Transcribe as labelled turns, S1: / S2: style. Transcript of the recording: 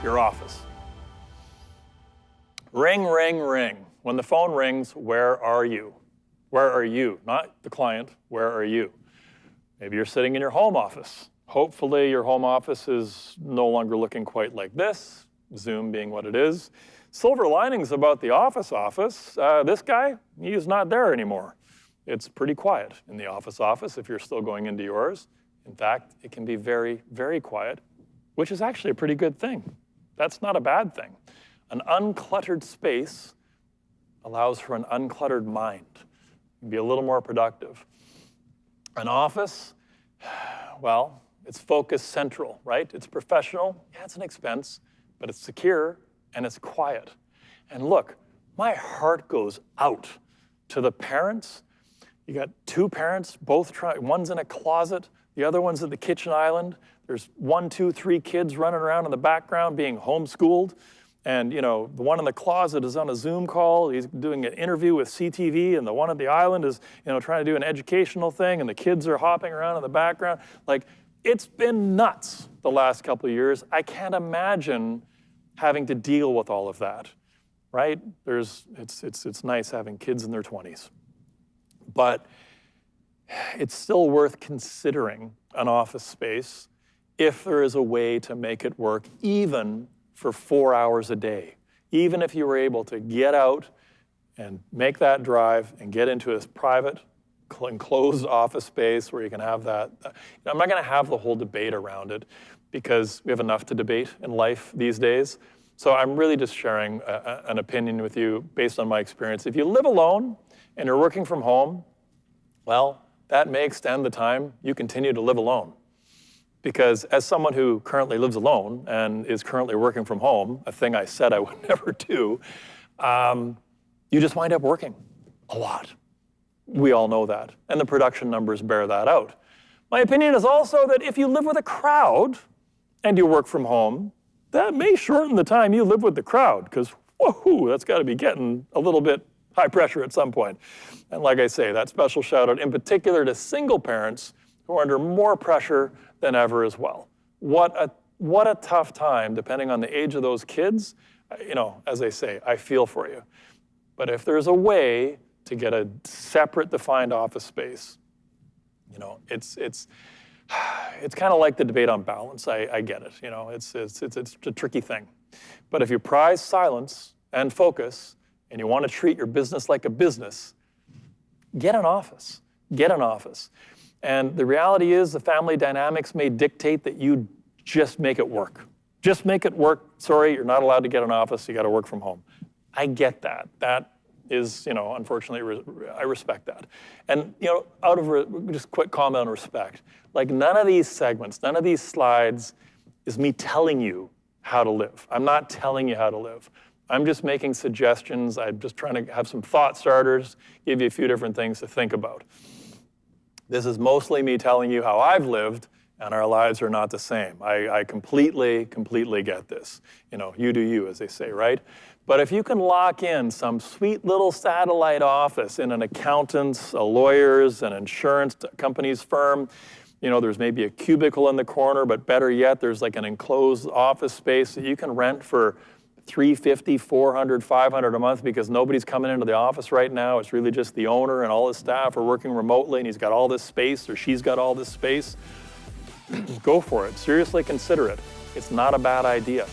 S1: your office. Ring, ring, ring. When the phone rings, where are you? Where are you? Not the client, where are you? Maybe you're sitting in your home office. Hopefully your home office is no longer looking quite like this, Zoom being what it is. Silver linings about the office. This guy, he's not there anymore. It's pretty quiet in the office if you're still going into yours. In fact, it can be very, very quiet, which is actually a pretty good thing. That's not a bad thing. An uncluttered space allows for an uncluttered mind. You can be a little more productive. An office, well, it's focus central, right? It's professional, yeah, it's an expense, but it's secure and it's quiet. And look, my heart goes out to the parents. You got two parents, one's in a closet, the other one's at the kitchen island. There's 1, 2, 3 kids running around in the background being homeschooled. And the one in the closet is on a Zoom call. He's doing an interview with CTV, and the one at the island is trying to do an educational thing, and the kids are hopping around in the background. Like, it's been nuts the last couple of years. I can't imagine having to deal with all of that, right? It's nice having kids in their 20s. But it's still worth considering an office space if there is a way to make it work even for 4 hours a day. Even if you were able to get out and make that drive and get into a private, enclosed office space where you can have that. I'm not gonna have the whole debate around it because we have enough to debate in life these days. So I'm really just sharing an opinion with you based on my experience. If you live alone and you're working from home, well, that may extend the time you continue to live alone. Because as someone who currently lives alone and is currently working from home, a thing I said I would never do, you just wind up working a lot. We all know that, and the production numbers bear that out. My opinion is also that if you live with a crowd and you work from home, that may shorten the time you live with the crowd, because woohoo, that's gotta be getting a little bit high pressure at some point. And like I say, that special shout out in particular to single parents who are under more pressure than ever as well. What a tough time, depending on the age of those kids. As they say, I feel for you. But if there's a way to get a separate defined office space, it's kind of like the debate on balance. I get it. It's a tricky thing. But if you prize silence and focus, and you want to treat your business like a business, get an office. Get an office. And the reality is the family dynamics may dictate that you just make it work. Just make it work. Sorry, you're not allowed to get an office. You got to work from home. I get that. That is, unfortunately, I respect that. And, out of just quick comment on respect, like none of these segments, none of these slides is me telling you how to live. I'm not telling you how to live. I'm just making suggestions. I'm just trying to have some thought starters, give you a few different things to think about. This is mostly me telling you how I've lived, and our lives are not the same. I completely get this. You do you, as they say, right? But if you can lock in some sweet little satellite office in an accountant's, a lawyer's, an insurance company's firm, there's maybe a cubicle in the corner, but better yet, there's like an enclosed office space that you can rent for $350, $400, $500 a month because nobody's coming into the office right now. It's really just the owner and all his staff are working remotely and he's got all this space or she's got all this space. Go for it. Seriously consider it. It's not a bad idea.